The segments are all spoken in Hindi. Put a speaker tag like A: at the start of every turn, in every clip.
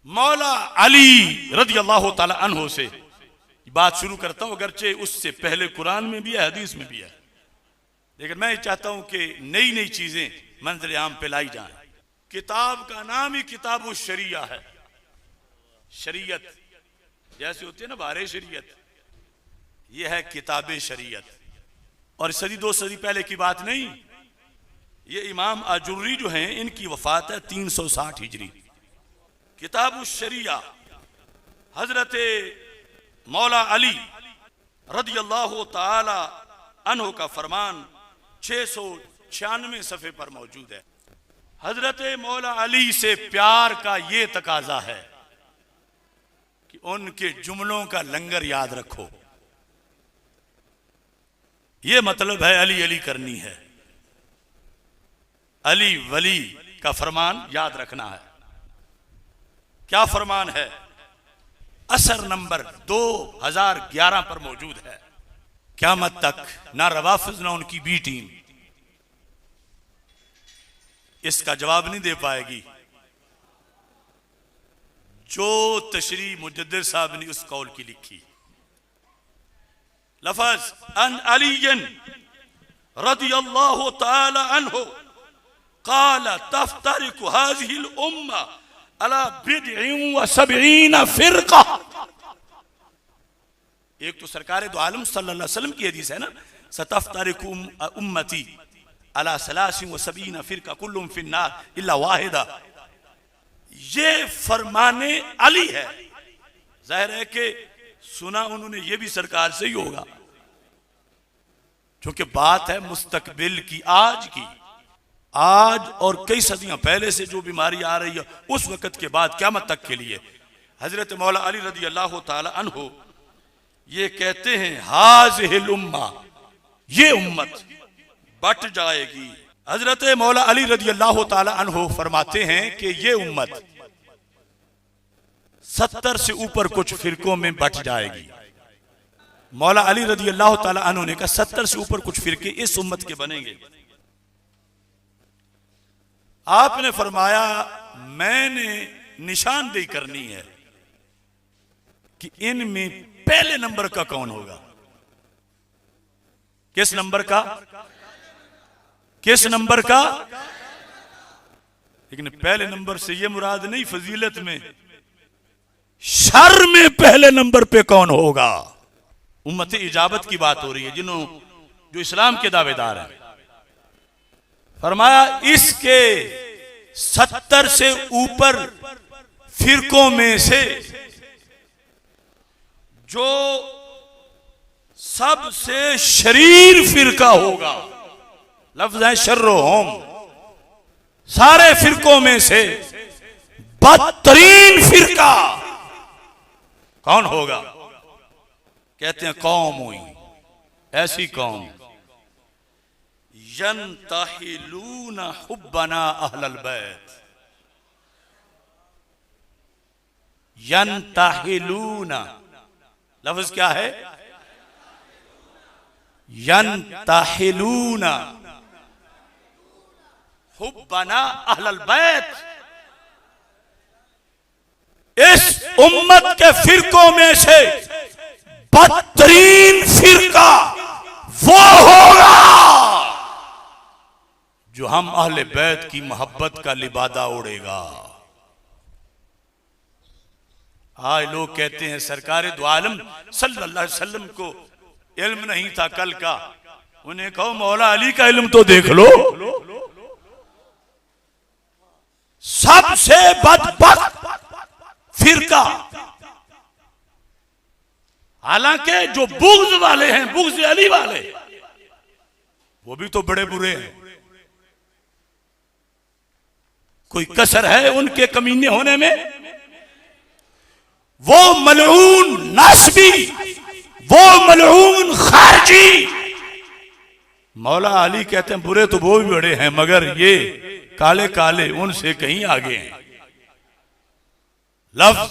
A: मौला अली रज़ी अल्लाह ताला अन्हो से बात शुरू करता हूं, अगरचे उससे पहले कुरान में भी है, हदीस में भी है, लेकिन मैं चाहता हूं कि नई नई चीजें मंजर आम पे लाई जाएं। किताब का नाम ही किताब शरिया है। शरीयत जैसे होती है ना बारे शरीयत, यह है किताब शरीयत। और सदी दो सदी पहले की बात नहीं, ये इमाम आजुर्री जो हैं इनकी वफात है 360 हिजरी। किताब शरिया हजरत मौला अली रज़ी अल्लाह ताला अन्हो का फरमान 696 सफ़े पर मौजूद है। हजरत मौला अली से प्यार का ये तकाजा है कि उनके जुमलों का लंगर याद रखो। ये मतलब है अली अली करनी है, अली वली का फरमान याद रखना है। क्या फरमान है? असर नंबर 2011 पर मौजूद है। क़यामत तक ना रवाफिज ना उनकी बी टीम इसका जवाब नहीं दे पाएगी। जो तशरीह मुजद्दिद साहब ने उस कौल की लिखी, लफज अन अलीयन रज़ियल्लाहु ताला अन्हु क़ाल तफ्तरिकु हाज़िहिल उम्मा अला बिदअन व सबईन फ़िरक़ा। एक तो सरकार दो आलम सल्लल्लाहु अलैहि वसल्लम की हदीस है ना, सतफ्तरिकु उम्मती अला सलासिन व सबईन फ़िरक़ा कुल्लुहुम फ़िन्नार इल्ला वाहिदा। ये फरमाने अली है। जाहिर है कि सुना उन्होंने ये भी सरकार से ही होगा, क्योंकि बात है मुस्तकबिल की, आज की। आज और कई सदियां पहले से जो बीमारी आ रही है उस वक़्त के बाद क़यामत तक के लिए हजरत मौला अली रज़ी अल्लाह ताला अन्हु ये कहते हैं हाज़िहिल उम्मा, ये उम्मत बट जाएगी। हजरत मौला अली रज़ी अल्लाह ताला अन्हु फरमाते हैं कि ये उम्मत 70 से ऊपर कुछ फिरकों में बट जाएगी। मौला अली रज़ी अल्लाह ताला अन्हु ने कहा 70 से ऊपर कुछ फिरके इस उम्मत के बनेंगे। आपने फरमाया मैंने निशानदेही करनी है कि इनमें पहले नंबर का कौन होगा। किस नंबर का? किस नंबर का? लेकिन पहले नंबर से यह मुराद नहीं फजीलत में, शर में पहले नंबर पे कौन होगा। उम्मत इजाबत की बात हो रही है, जो इस्लाम के दावेदार हैं। फरमाया इसके 70 से ऊपर फिरकों में से जो सबसे शरीर फिरका होगा, लफ्ज है शर्रोहुम, सारे फिरकों में से बदतरीन फिरका कौन होगा? कहते हैं कौम हुई, ऐसी कौम यंतहिलूना हुब्बना अहलल बैत। यंतहिलूना लफ्ज क्या है? यंतहिलूना हुब्बना अहलल बैत। इस उम्मत के फिरकों में से बदतरीन फिरका वो होगा जो हम अहले बैत की मोहब्बत का लिबादा उड़ेगा। आज लोग कहते हैं सरकार दो आलम सल्लल्लाहु अलैहि वसल्लम को इल्म नहीं था कल का। उन्हें कहो मौला अली का इल्म तो देख लो। सबसे बदबख्त फिरका, हालांकि जो बुग़्ज़ वाले हैं, बुग़्ज़ अली वाले, वो भी तो बड़े बुरे हैं। कोई कसर है उनके कमीने होने में? वो मलऊन नस्बी, वो मलऊन खारजी। मौला अली कहते हैं बुरे तो वो भी बड़े हैं, मगर ये काले काले उनसे कहीं आगे हैं। लफ्ज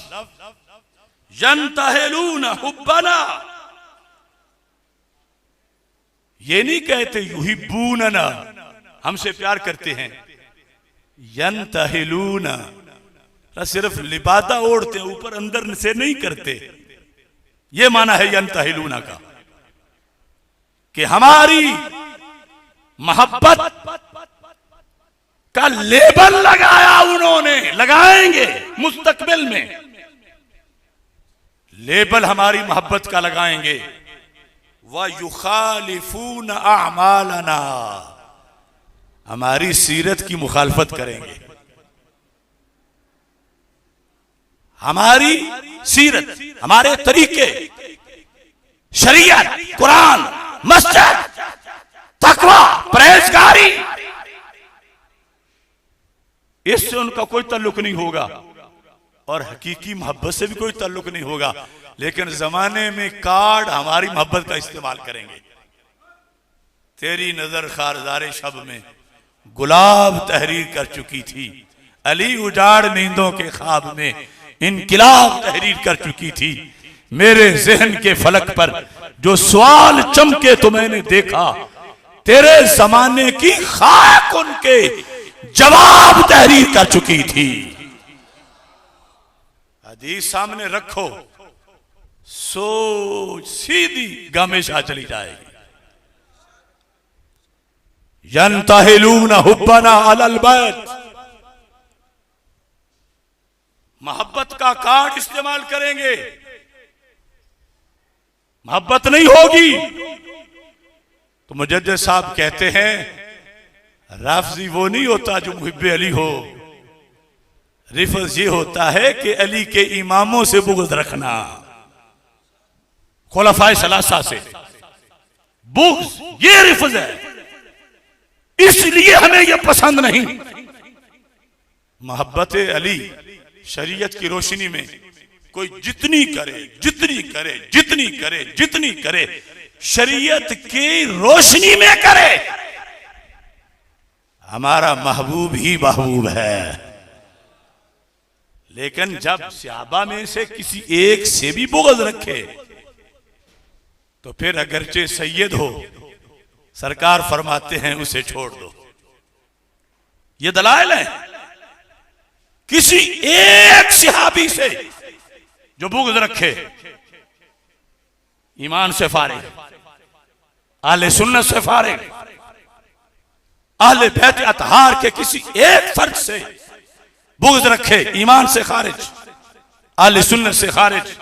A: यंतहिलूना हुब्बना, ये नहीं कहते युहिब्बूनना, हमसे प्यार करते हैं। यंतहिलूना सिर्फ लिबादा ओढ़ते ऊपर अंदर से नहीं करते। ये माना है यंतहिलूना का कि हमारी मोहब्बत का लेबल लगाया उन्होंने, लगाएंगे मुस्तकबिल में लेबल हमारी मोहब्बत का लगाएंगे। व युखालिफून अमालना, हमारी सीरत की मुखालफत करेंगे। हमारी सीरत, हमारे तरीके, शरीयत, कुरान, मस्जिद, तकवा, परहेजगारी, इससे उनका कोई ताल्लुक नहीं होगा और हकीकी मोहब्बत से भी कोई ताल्लुक नहीं होगा। लेकिन जमाने में कार्ड हमारी मोहब्बत का इस्तेमाल करेंगे। तेरी नजर खारदारे शब में गुलाब तहरीर कर चुकी थी, अली उजाड़ नींदों के ख्वाब में इनकिलाब तहरीर कर चुकी थी। मेरे जहन के फलक पर जो सवाल चमके तो मैंने देखा, तेरे जमाने की खाक उनके जवाब तहरीर कर चुकी थी। हदीस सामने रखो, सोच सीधी गामेशा चली जाएगी। यंतहिलून हुब्बना अलल बैत, मोहब्बत का कार्ड इस्तेमाल करेंगे। मोहब्बत नहीं होगी तो मुजद्दिद साहब कहते हैं राफजी वो नहीं होता जो मुहिब्बे अली हो, रिफज ये होता है कि अली के इमामों से बुग़्ज़ रखना, खुलफाए सलासा से बुग़्ज़, ये रिफज है। इसलिए हमें यह पसंद नहीं। मोहब्बत अली शरीयत की रोशनी में कोई जितनी करे जितनी करे जितनी करे जितनी करे, शरीयत की रोशनी में करे, हमारा महबूब ही महबूब है। लेकिन जब सहाबा में से किसी एक से भी बुग़्ज़ रखे तो फिर अगरचे सैयद हो, सरकार फरमाते हैं उसे छोड़ दो। ये दलाइल है। किसी एक सहाबी से जो बुग़्ज़ रखे ईमान से फारिग, आले सुन्नत से फारिग, आले बैत अतहार के किसी एक फर्द से बुग़्ज़ रखे, ईमान से खारिज, आले सुन्नत से खारिज।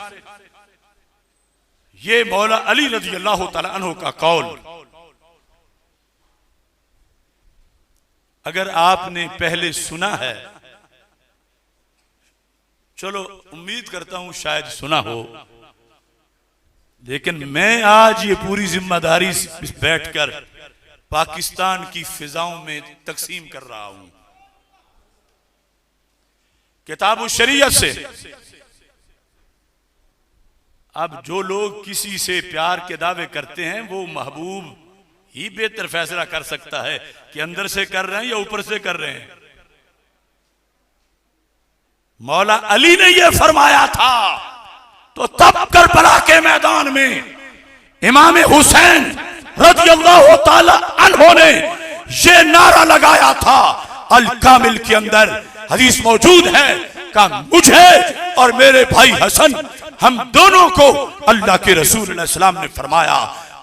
A: ये मौला अली रज़ी अल्लाह तआला अन्हु का कौल। अगर आपने पहले सुना है, चलो उम्मीद करता हूं शायद सुना हो, लेकिन मैं आज ये पूरी जिम्मेदारी बैठकर पाकिस्तान की फिजाओं में तकसीम कर रहा हूं। किताब शरीयत से अब जो लोग किसी से प्यार के दावे करते हैं वो महबूब ही बेहतर फैसला कर सकता है कि अंदर से कर रहे हैं या ऊपर से कर रहे हैं। मौला अली ने यह फरमाया था तो तब करबला के मैदान में इमाम हुसैन रज़ियल्लाहु ताला अन्हु ने यह नारा लगाया था। अल कामिल के अंदर हदीस मौजूद है कि मुझे और मेरे भाई हसन, हम दोनों को अल्लाह के रसूल सल्लल्लाहु अलैहि वसल्लम ने फरमाया,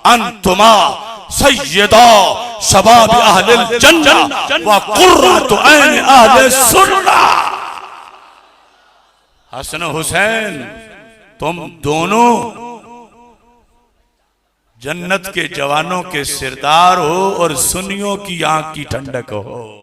A: अंतुमा सय्यदा शबाब अहलिल जन्नह व कुर्रतु ऐन अहलिस सुन्नह। हसन हुसैन, तुम दोनों जन्नत के जवानों के सिरदार हो और सुन्नियों की आंख की ठंडक हो।